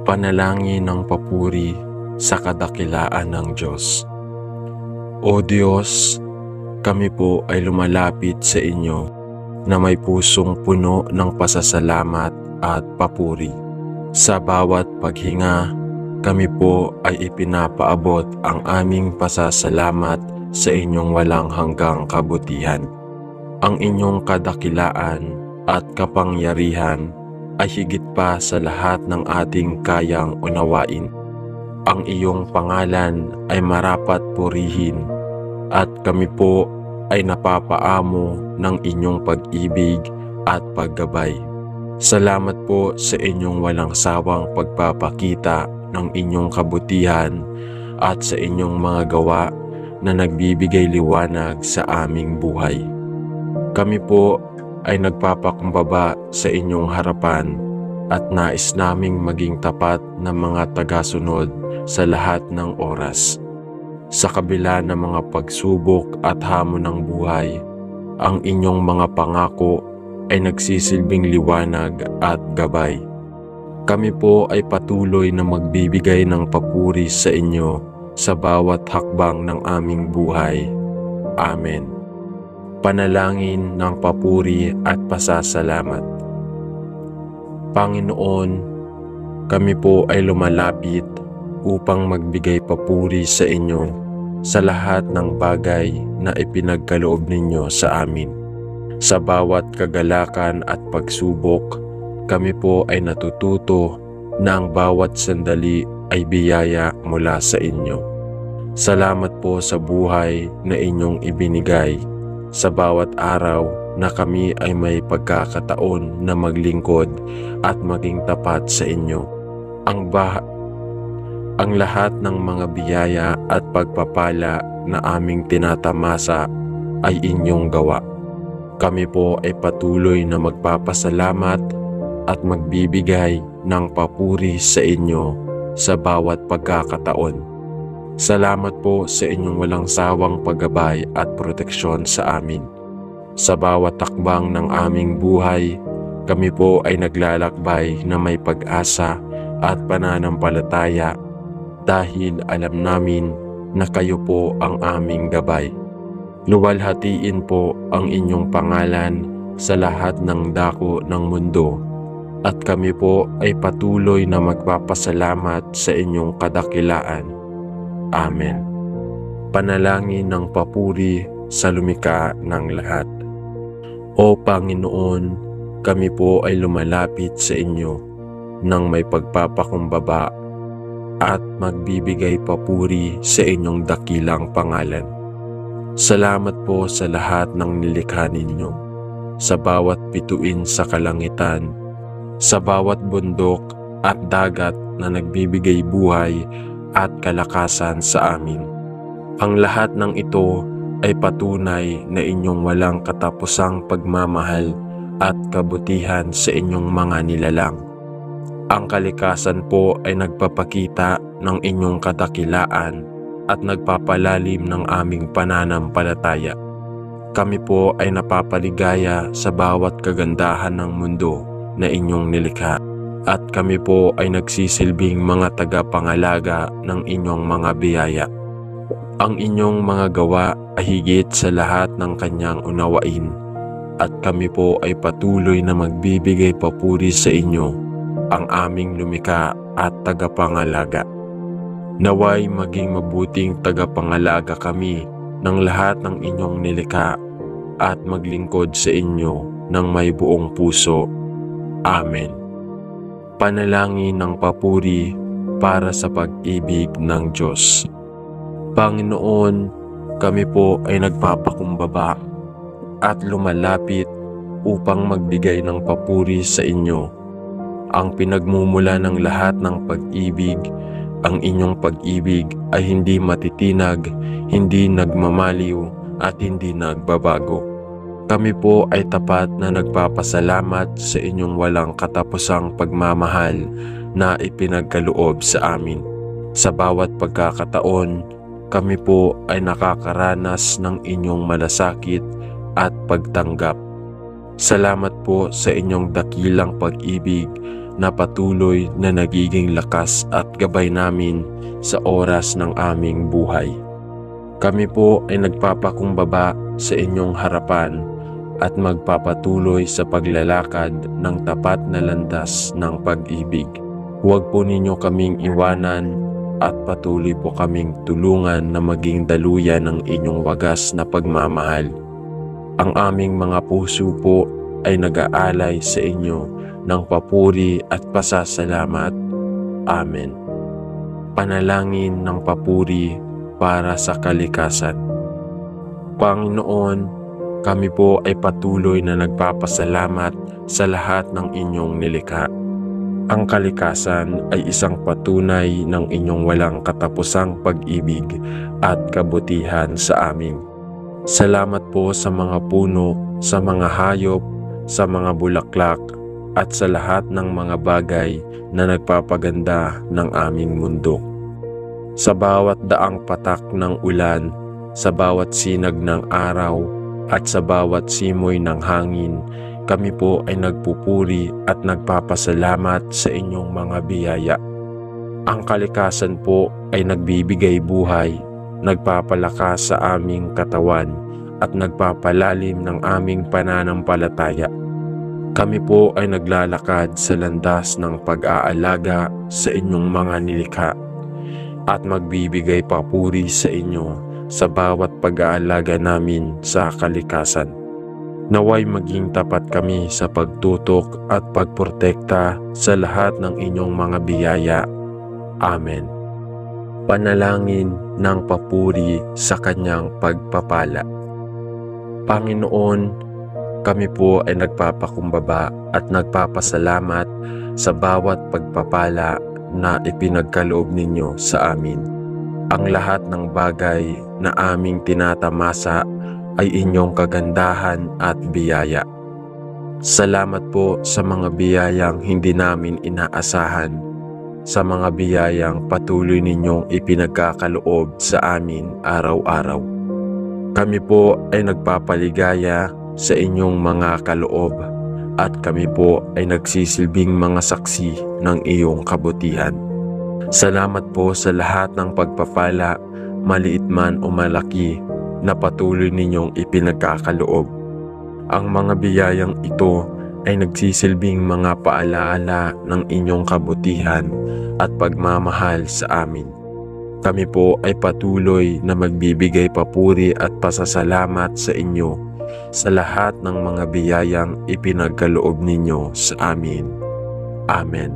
Panalangin ng papuri sa kadakilaan ng Diyos. O Diyos, kami po ay lumalapit sa inyo na may pusong puno ng pasasalamat at papuri. Sa bawat paghinga, kami po ay ipinapaabot ang aming pasasalamat sa inyong walang hanggang kabutihan. Ang inyong kadakilaan at kapangyarihan ay higit pa sa lahat ng ating kayang unawain. Ang iyong pangalan ay marapat purihin at kami po ay napapaamo ng inyong pag-ibig at paggabay. Salamat po sa inyong walang sawang pagpapakita ng inyong kabutihan at sa inyong mga gawa na nagbibigay liwanag sa aming buhay. Kami po ay nagpapakumbaba sa inyong harapan at nais naming maging tapat na mga tagasunod sa lahat ng oras. Sa kabila ng mga pagsubok at hamon ng buhay, ang inyong mga pangako ay nagsisilbing liwanag at gabay. Kami po ay patuloy na magbibigay ng papuri sa inyo sa bawat hakbang ng aming buhay. Amen. Panalangin ng papuri at pasasalamat. Panginoon, kami po ay lumalapit upang magbigay papuri sa inyo sa lahat ng bagay na ipinagkaloob ninyo sa amin. Sa bawat kagalakan at pagsubok, kami po ay natututo na ang bawat sandali ay biyaya mula sa inyo. Salamat po sa buhay na inyong ibinigay. Sa bawat araw na kami ay may pagkakataon na maglingkod at maging tapat sa inyo. Ang lahat ng mga biyaya at pagpapala na aming tinatamasa ay inyong gawa. Kami po ay patuloy na magpapasalamat at magbibigay ng papuri sa inyo sa bawat pagkakataon. Salamat po sa inyong walang sawang paggabay at proteksyon sa amin. Sa bawat takbang ng aming buhay, kami po ay naglalakbay na may pag-asa at pananampalataya dahil alam namin na kayo po ang aming gabay. Luwalhatiin po ang inyong pangalan sa lahat ng dako ng mundo at kami po ay patuloy na magpapasalamat sa inyong kadakilaan. Amen. Panalangin ng papuri sa lumikha ng lahat. O Panginoon, kami po ay lumalapit sa inyo nang may pagpapakumbaba at magbibigay papuri sa inyong dakilang pangalan. Salamat po sa lahat ng nilikha ninyo, sa bawat bituin sa kalangitan, sa bawat bundok at dagat na nagbibigay buhay at kalakasan sa amin. Ang lahat ng ito ay patunay na inyong walang katapusang pagmamahal at kabutihan sa inyong mga nilalang. Ang kalikasan po ay nagpapakita ng inyong kadakilaan at nagpapalalim ng aming pananampalataya. Kami po ay napapaligaya sa bawat kagandahan ng mundo na inyong nilikha. At kami po ay nagsisilbing mga tagapangalaga ng inyong mga biyaya. Ang inyong mga gawa ay higit sa lahat ng kanyang unawain at kami po ay patuloy na magbibigay papuri sa inyo, ang aming lumikha at tagapangalaga. Naway maging mabuting tagapangalaga kami ng lahat ng inyong nilikha at maglingkod sa inyo ng may buong puso. Amen. Panalangin ng papuri para sa pag-ibig ng Diyos. Panginoon, kami po ay nagpapakumbaba at lumalapit upang magbigay ng papuri sa inyo. Ang pinagmumula ng lahat ng pag-ibig, ang inyong pag-ibig ay hindi matitinag, hindi nagmamaliw at hindi nagbabago. Kami po ay tapat na nagpapasalamat sa inyong walang katapusang pagmamahal na ipinagkaloob sa amin. Sa bawat pagkakataon, kami po ay nakakaranas ng inyong malasakit at pagtanggap. Salamat po sa inyong dakilang pag-ibig na patuloy na nagiging lakas at gabay namin sa oras ng aming buhay. Kami po ay nagpapakumbaba sa inyong harapan at magpapatuloy sa paglalakad ng tapat na landas ng pag-ibig. Huwag po ninyo kaming iwanan at patuloy po kaming tulungan na maging daluyan ng inyong wagas na pagmamahal. Ang aming mga puso po ay nag-aalay sa inyo ng papuri at pasasalamat. Amen. Panalangin ng papuri para sa kalikasan. Panginoon, kami po ay patuloy na nagpapasalamat sa lahat ng inyong nilikha. Ang kalikasan ay isang patunay ng inyong walang katapusang pag-ibig at kabutihan sa amin. Salamat po sa mga puno, sa mga hayop, sa mga bulaklak, at sa lahat ng mga bagay na nagpapaganda ng aming mundo. Sa bawat daang patak ng ulan, sa bawat sinag ng araw, at sa bawat simoy ng hangin, kami po ay nagpupuri at nagpapasalamat sa inyong mga biyaya. Ang kalikasan po ay nagbibigay buhay, nagpapalakas sa aming katawan, at nagpapalalim ng aming pananampalataya. Kami po ay naglalakad sa landas ng pag-aalaga sa inyong mga nilikha at magbibigay papuri sa inyo sa bawat pag-aalaga namin sa kalikasan. Naway maging tapat kami sa pagtutok at pagprotekta sa lahat ng inyong mga biyaya. Amen. Panalangin ng papuri sa kanyang pagpapala. Panginoon, kami po ay nagpapakumbaba at nagpapasalamat sa bawat pagpapala na ipinagkaloob ninyo sa amin. Ang lahat ng bagay na aming tinatamasa ay inyong kagandahan at biyaya. Salamat po sa mga biyayang hindi namin inaasahan, sa mga biyayang patuloy ninyong ipinagkakaloob sa amin araw-araw. Kami po ay nagpapaligaya sa inyong mga kaloob at kami po ay nagsisilbing mga saksi ng iyong kabutihan. Salamat po sa lahat ng pagpapala, maliit man o malaki, na patuloy ninyong ipinagkakaloob. Ang mga biyayang ito ay nagsisilbing mga paalaala ng inyong kabutihan at pagmamahal sa amin. Kami po ay patuloy na magbibigay papuri at pasasalamat sa inyo sa lahat ng mga biyayang ipinagkaloob ninyo sa amin. Amen.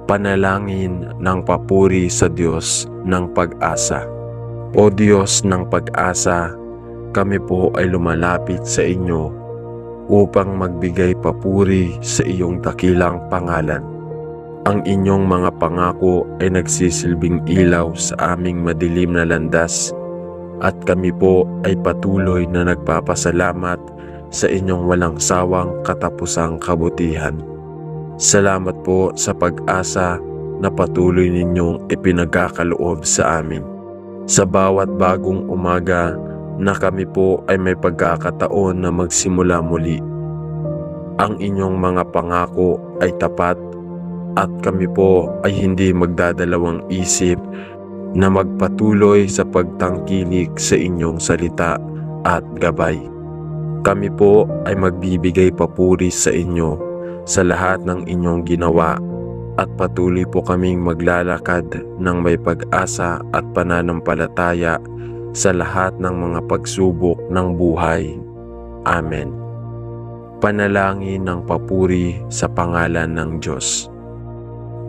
Panalangin ng papuri sa Diyos ng pag-asa. O Diyos ng pag-asa, kami po ay lumalapit sa inyo upang magbigay papuri sa iyong dakilang pangalan. Ang inyong mga pangako ay nagsisilbing ilaw sa aming madilim na landas at kami po ay patuloy na nagpapasalamat sa inyong walang sawang katapusang kabutihan. Salamat po sa pag-asa na patuloy ninyong ipinagkakaloob sa amin. Sa bawat bagong umaga na kami po ay may pagkakataon na magsimula muli. Ang inyong mga pangako ay tapat at kami po ay hindi magdadalawang isip na magpatuloy sa pagtangkilik sa inyong salita at gabay. Kami po ay magbibigay papuri sa inyo sa lahat ng inyong ginawa at patuloy po kaming maglalakad ng may pag-asa at pananampalataya sa lahat ng mga pagsubok ng buhay. Amen. Panalangin ng papuri sa pangalan ng Diyos.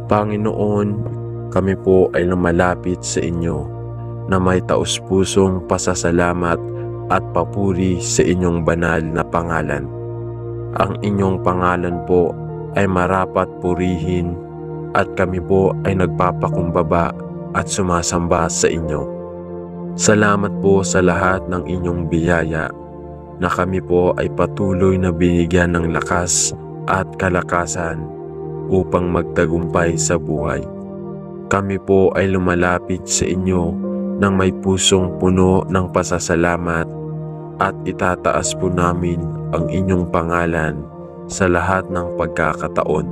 Panginoon, kami po ay lumalapit sa inyo na may taus-pusong pasasalamat at papuri sa inyong banal na pangalan. Ang inyong pangalan po ay marapat purihin at kami po ay nagpapakumbaba at sumasamba sa inyo. Salamat po sa lahat ng inyong biyaya na kami po ay patuloy na binigyan ng lakas at kalakasan upang magtagumpay sa buhay. Kami po ay lumalapit sa inyo nang may pusong puno ng pasasalamat at itataas po namin ang inyong pangalan sa lahat ng pagkakataon.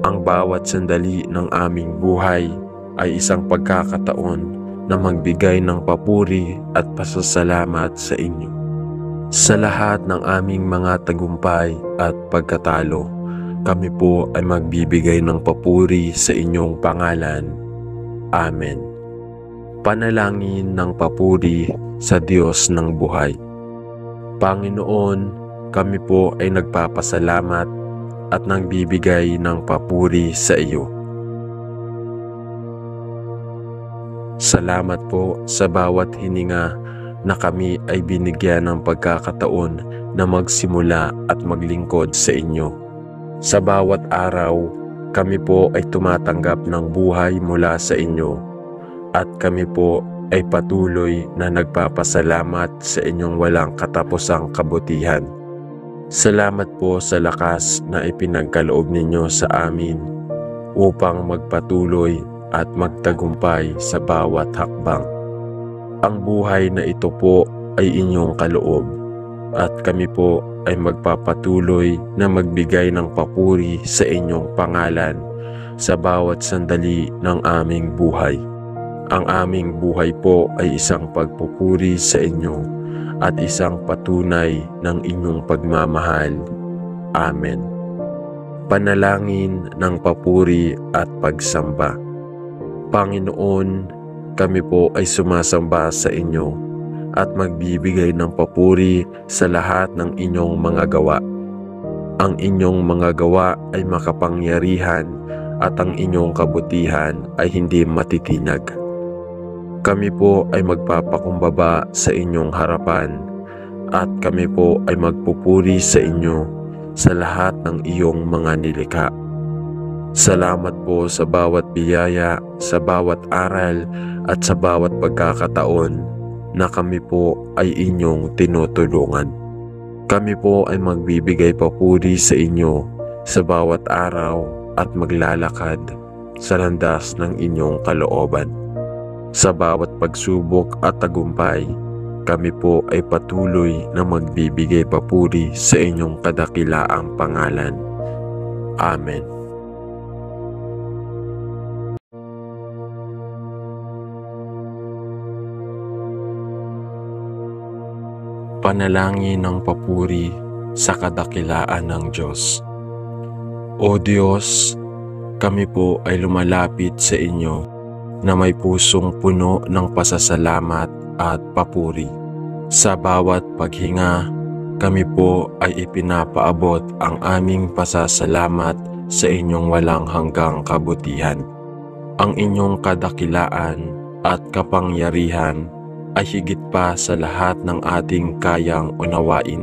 Ang bawat sandali ng aming buhay ay isang pagkakataon na magbigay ng papuri at pasasalamat sa inyo. Sa lahat ng aming mga tagumpay at pagkatalo, kami po ay magbibigay ng papuri sa inyong pangalan. Amen. Panalangin ng papuri sa Diyos ng buhay. Panginoon, kami po ay nagpapasalamat at nagbibigay ng papuri sa iyo. Salamat po sa bawat hininga na kami ay binigyan ng pagkakataon na magsimula at maglingkod sa inyo. Sa bawat araw, kami po ay tumatanggap ng buhay mula sa inyo at kami po ay patuloy na nagpapasalamat sa inyong walang katapusang kabutihan. Salamat po sa lakas na ipinagkaloob ninyo sa amin upang magpatuloy at magtagumpay sa bawat hakbang. Ang buhay na ito po ay inyong kaloob at kami po ay magpapatuloy na magbigay ng papuri sa inyong pangalan sa bawat sandali ng aming buhay. Ang aming buhay po ay isang pagpupuri sa inyo at isang patunay ng inyong pagmamahal. Amen. Panalangin ng papuri at pagsamba. Panginoon, kami po ay sumasamba sa inyo at magbibigay ng papuri sa lahat ng inyong mga gawa. Ang inyong mga gawa ay makapangyarihan at ang inyong kabutihan ay hindi matitinag. Kami po ay magpapakumbaba sa inyong harapan at kami po ay magpupuri sa inyo sa lahat ng iyong mga nilikha. Salamat po sa bawat biyaya, sa bawat aral at sa bawat pagkakataon na kami po ay inyong tinutulungan. Kami po ay magbibigay papuri sa inyo sa bawat araw at maglalakad sa landas ng inyong kalooban. Sa bawat pagsubok at tagumpay, kami po ay patuloy na magbibigay papuri sa inyong kadakilaang pangalan. Amen. Panalangin ng papuri sa kadakilaan ng Diyos. O Diyos, kami po ay lumalapit sa inyo na may pusong puno ng pasasalamat at papuri. Sa bawat paghinga, kami po ay ipinapaabot ang aming pasasalamat sa inyong walang hanggang kabutihan. Ang inyong kadakilaan at kapangyarihan ay higit pa sa lahat ng ating kayang unawain.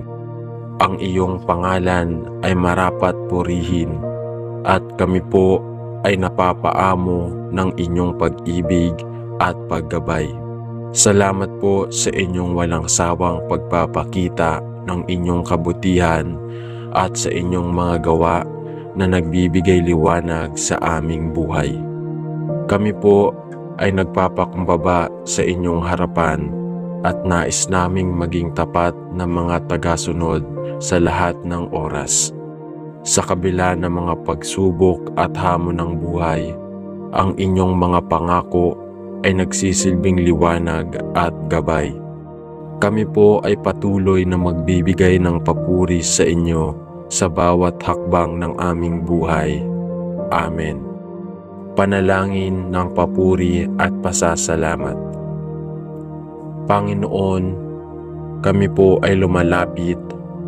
Ang iyong pangalan ay marapat purihin at kami po ay napapaamo ng inyong pag-ibig at paggabay. Salamat po sa inyong walang sawang pagpapakita ng inyong kabutihan at sa inyong mga gawa na nagbibigay liwanag sa aming buhay. Kami po ay nagpapakumbaba sa inyong harapan at nais naming maging tapat na mga tagasunod sa lahat ng oras. Sa kabila ng mga pagsubok at hamon ng buhay, ang inyong mga pangako ay nagsisilbing liwanag at gabay. Kami po ay patuloy na magbibigay ng papuri sa inyo sa bawat hakbang ng aming buhay. Amen. Panalangin ng papuri at pasasalamat. Panginoon, kami po ay lumalapit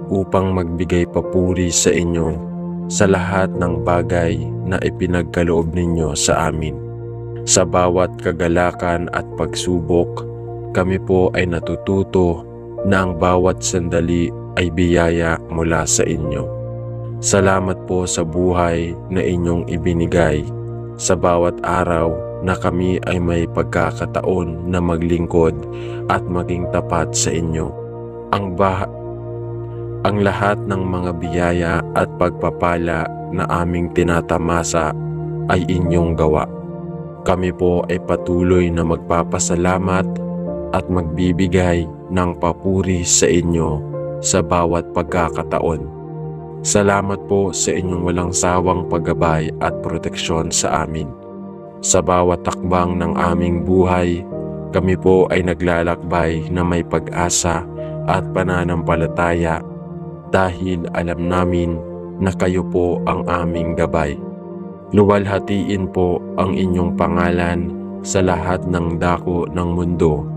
upang magbigay papuri sa inyo sa lahat ng bagay na ipinagkaloob ninyo sa amin. Sa bawat kagalakan at pagsubok, kami po ay natututo na ang bawat sandali ay biyaya mula sa inyo. Salamat po sa buhay na inyong ibinigay. Sa bawat araw na kami ay may pagkakataon na maglingkod at maging tapat sa inyo. Ang lahat ng mga biyaya at pagpapala na aming tinatamasa ay inyong gawa. Kami po ay patuloy na magpapasalamat at magbibigay ng papuri sa inyo sa bawat pagkakataon. Salamat po sa inyong walang sawang paggabay at proteksyon sa amin. Sa bawat takbang ng aming buhay, kami po ay naglalakbay na may pag-asa at pananampalataya dahil alam namin na kayo po ang aming gabay. Luwalhatiin po ang inyong pangalan sa lahat ng dako ng mundo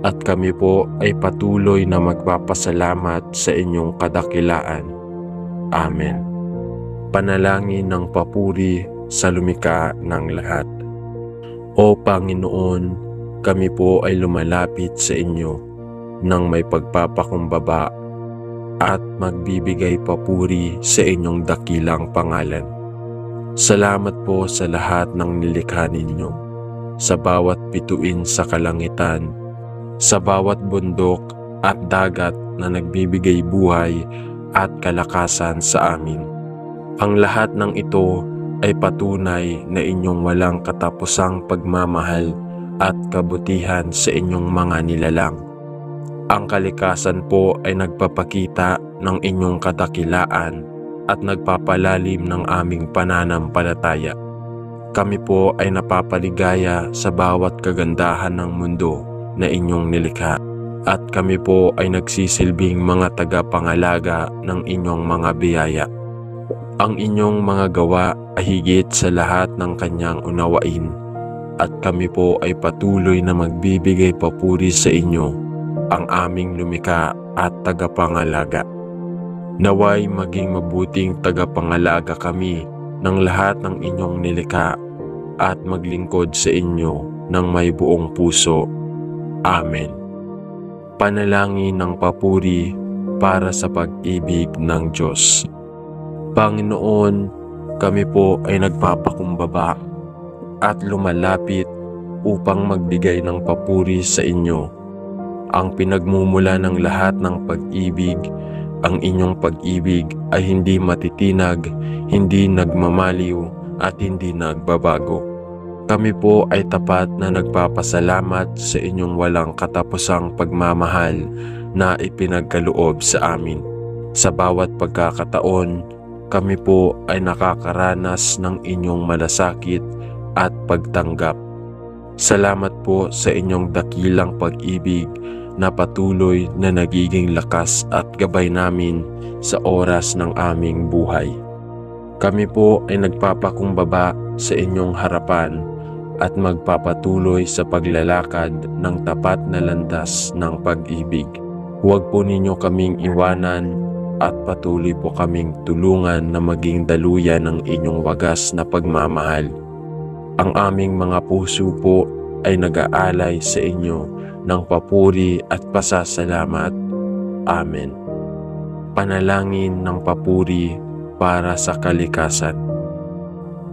at kami po ay patuloy na magpapasalamat sa inyong kadakilaan. Amen. Panalangin ng papuri sa lumikha ng lahat. O Panginoon, kami po ay lumalapit sa inyo nang may pagpapakumbaba at magbibigay papuri sa inyong dakilang pangalan. Salamat po sa lahat ng nilikha ninyo, sa bawat bituin sa kalangitan, sa bawat bundok at dagat na nagbibigay buhay at kalakasan sa amin. Ang lahat ng ito ay patunay na inyong walang katapusang pagmamahal at kabutihan sa inyong mga nilalang. Ang kalikasan po ay nagpapakita ng inyong kadakilaan at nagpapalalim ng aming pananampalataya. Kami po ay napapaligaya sa bawat kagandahan ng mundo na inyong nilikha at kami po ay nagsisilbing mga tagapangalaga ng inyong mga biyaya. Ang inyong mga gawa ay higit sa lahat ng kanyang unawain at kami po ay patuloy na magbibigay papuri sa inyo, ang aming lumikha at tagapangalaga. Naway maging mabuting tagapangalaga kami ng lahat ng inyong nilikha at maglingkod sa inyo ng may buong puso. Amen. Panalangin ng papuri para sa pag-ibig ng Diyos. Panginoon, kami po ay nagpapakumbaba at lumalapit upang magbigay ng papuri sa inyo. Ang pinagmumula ng lahat ng pag-ibig, ang inyong pag-ibig ay hindi matitinag, hindi nagmamaliw at hindi nagbabago. Kami po ay tapat na nagpapasalamat sa inyong walang katapusang pagmamahal na ipinagkaloob sa amin. Sa bawat pagkakataon, kami po ay nakakaranas ng inyong malasakit at pagtanggap. Salamat po sa inyong dakilang pag-ibig na patuloy na nagiging lakas at gabay namin sa oras ng aming buhay. Kami po ay nagpapakumbaba sa inyong harapan at magpapatuloy sa paglalakad ng tapat na landas ng pag-ibig. Huwag po ninyo kaming iwanan at patuloy po kaming tulungan na maging daluyan ng inyong wagas na pagmamahal. Ang aming mga puso po ay nag-aalay sa inyo ng papuri at pasasalamat. Amen. Panalangin ng papuri para sa kalikasan.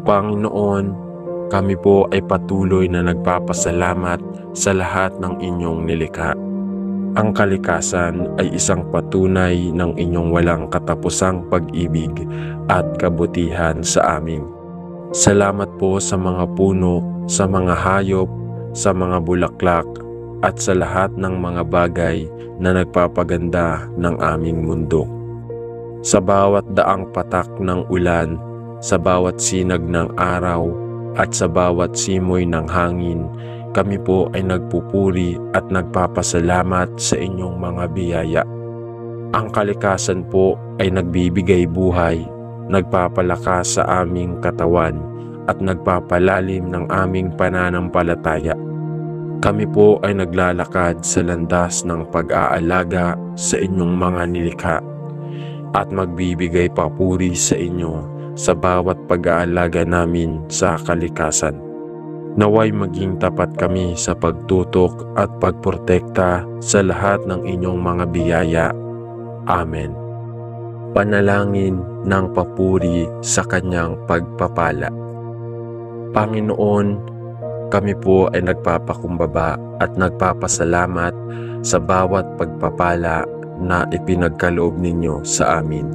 Panginoon, kami po ay patuloy na nagpapasalamat sa lahat ng inyong nilikha. Ang kalikasan ay isang patunay ng inyong walang katapusang pag-ibig at kabutihan sa amin. Salamat po sa mga puno, sa mga hayop, sa mga bulaklak, at sa lahat ng mga bagay na nagpapaganda ng aming mundo. Sa bawat daang patak ng ulan, sa bawat sinag ng araw, at sa bawat simoy ng hangin, kami po ay nagpupuri at nagpapasalamat sa inyong mga biyaya. Ang kalikasan po ay nagbibigay buhay, nagpapalakas sa aming katawan at nagpapalalim ng aming pananampalataya. Kami po ay naglalakad sa landas ng pag-aalaga sa inyong mga nilikha at magbibigay papuri sa inyo sa bawat pag-aalaga namin sa kalikasan. Naway maging tapat kami sa pagtutok at pagprotekta sa lahat ng inyong mga biyaya. Amen. Panalangin ng papuri sa kanyang pagpapala. Panginoon, kami po ay nagpapakumbaba at nagpapasalamat sa bawat pagpapala na ipinagkaloob ninyo sa amin.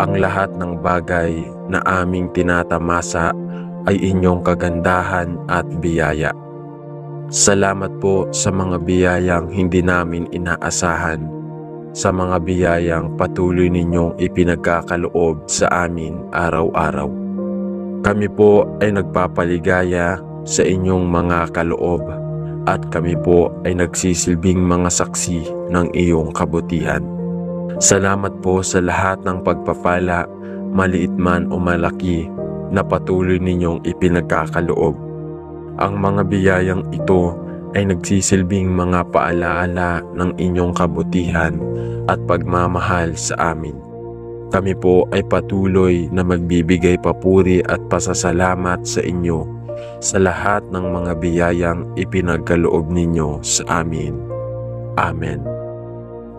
Ang lahat ng bagay na aming tinatamasa ay inyong kagandahan at biyaya. Salamat po sa mga biyayang hindi namin inaasahan sa mga biyayang patuloy ninyong ipinagkakaloob sa amin araw-araw. Kami po ay nagpapaligaya sa inyong mga kaloob at kami po ay nagsisilbing mga saksi ng iyong kabutihan. Salamat po sa lahat ng pagpapala, maliit man o malaki, na patuloy ninyong ipinagkakaloob. Ang mga biyayang ito ay nagsisilbing mga paalaala ng inyong kabutihan at pagmamahal sa amin. Kami po ay patuloy na magbibigay papuri at pasasalamat sa inyo sa lahat ng mga biyayang ipinagkaloob ninyo sa amin. Amen.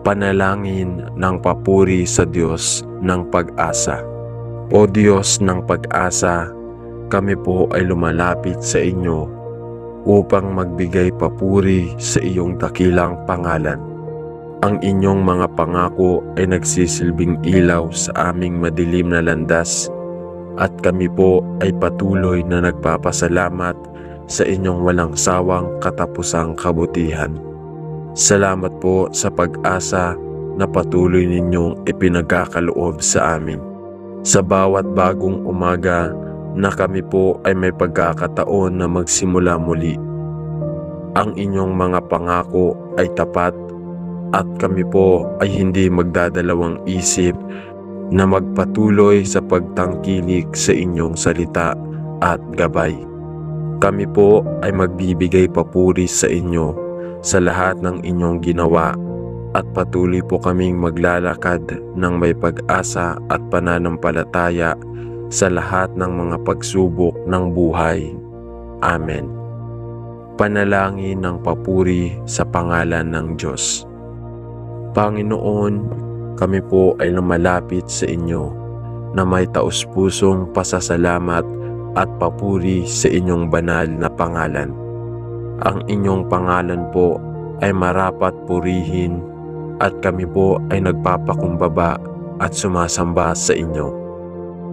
Panalangin ng papuri sa Diyos ng pag-asa. O Diyos ng pag-asa, kami po ay lumalapit sa inyo upang magbigay papuri sa iyong dakilang pangalan. Ang inyong mga pangako ay nagsisilbing ilaw sa aming madilim na landas at kami po ay patuloy na nagpapasalamat sa inyong walang sawang katapusang kabutihan. Salamat po sa pag-asa na patuloy ninyong ipinagkakaloob sa amin. Sa bawat bagong umaga na kami po ay may pagkakataon na magsimula muli. Ang inyong mga pangako ay tapat at kami po ay hindi magdadalawang isip na magpatuloy sa pagtangkilik sa inyong salita at gabay. Kami po ay magbibigay papuri sa inyo sa lahat ng inyong ginawa at patuloy po kaming maglalakad ng may pag-asa at pananampalataya sa lahat ng mga pagsubok ng buhay. Amen. Panalangin ng papuri sa pangalan ng Diyos. Panginoon, kami po ay lumalapit sa inyo na may taus-pusong pasasalamat at papuri sa inyong banal na pangalan. Ang inyong pangalan po ay marapat purihin at kami po ay nagpapakumbaba at sumasamba sa inyo.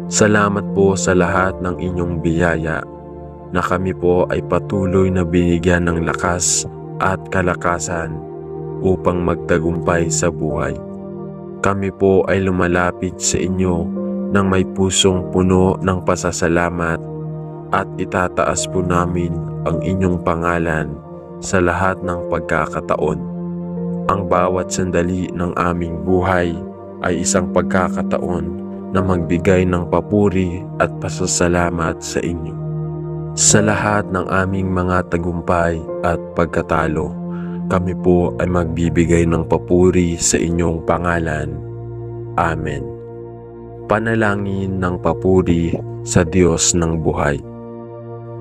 Salamat po sa lahat ng inyong biyaya na kami po ay patuloy na binigyan ng lakas at kalakasan upang magtagumpay sa buhay. Kami po ay lumalapit sa inyo ng may pusong puno ng pasasalamat at itataas po namin ang inyong pangalan sa lahat ng pagkakataon. Ang bawat sandali ng aming buhay ay isang pagkakataon na magbigay ng papuri at pasasalamat sa inyo. Sa lahat ng aming mga tagumpay at pagkatalo, kami po ay magbibigay ng papuri sa inyong pangalan. Amen. Panalangin ng papuri sa Diyos ng buhay.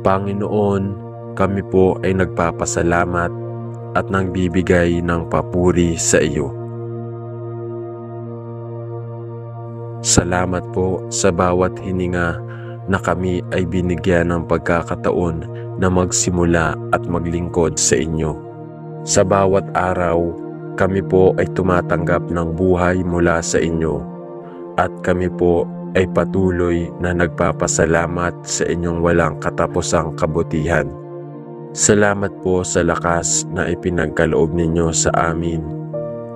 Panginoon, kami po ay nagpapasalamat at nagbibigay ng papuri sa iyo. Salamat po sa bawat hininga na kami ay binigyan ng pagkakataon na magsimula at maglingkod sa inyo. Sa bawat araw, kami po ay tumatanggap ng buhay mula sa inyo at kami po ay patuloy na nagpapasalamat sa inyong walang katapusang kabutihan. Salamat po sa lakas na ipinagkaloob ninyo sa amin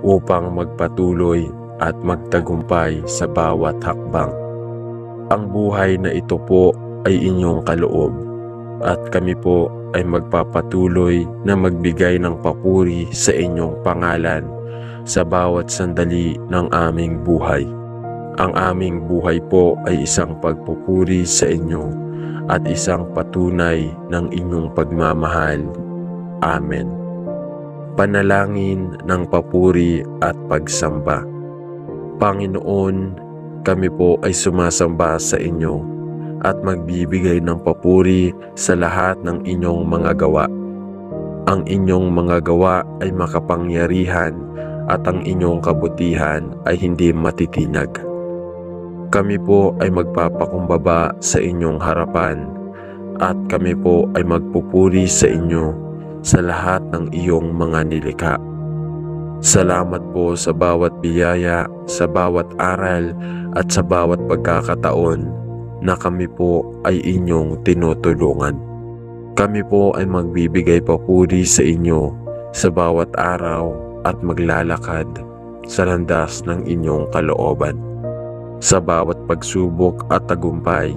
upang magpatuloy at magtagumpay sa bawat hakbang. Ang buhay na ito po ay inyong kaloob at kami po ay magpapatuloy na magbigay ng papuri sa inyong pangalan sa bawat sandali ng aming buhay. Ang aming buhay po ay isang pagpupuri sa inyo at isang patunay ng inyong pagmamahal. Amen. Panalangin ng papuri at pagsamba. Panginoon, kami po ay sumasamba sa inyo at magbibigay ng papuri sa lahat ng inyong mga gawa. Ang inyong mga gawa ay makapangyarihan at ang inyong kabutihan ay hindi matitinag. Kami po ay magpapakumbaba sa inyong harapan at kami po ay magpupuri sa inyo sa lahat ng iyong mga nilikha. Salamat po sa bawat biyaya, sa bawat aral at sa bawat pagkakataon na kami po ay inyong tinutulungan. Kami po ay magbibigay papuri sa inyo sa bawat araw at maglalakad sa landas ng inyong kalooban. Sa bawat pagsubok at tagumpay,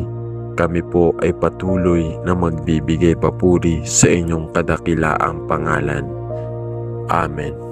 kami po ay patuloy na magbibigay papuri sa inyong kadakilaang pangalan. Amen.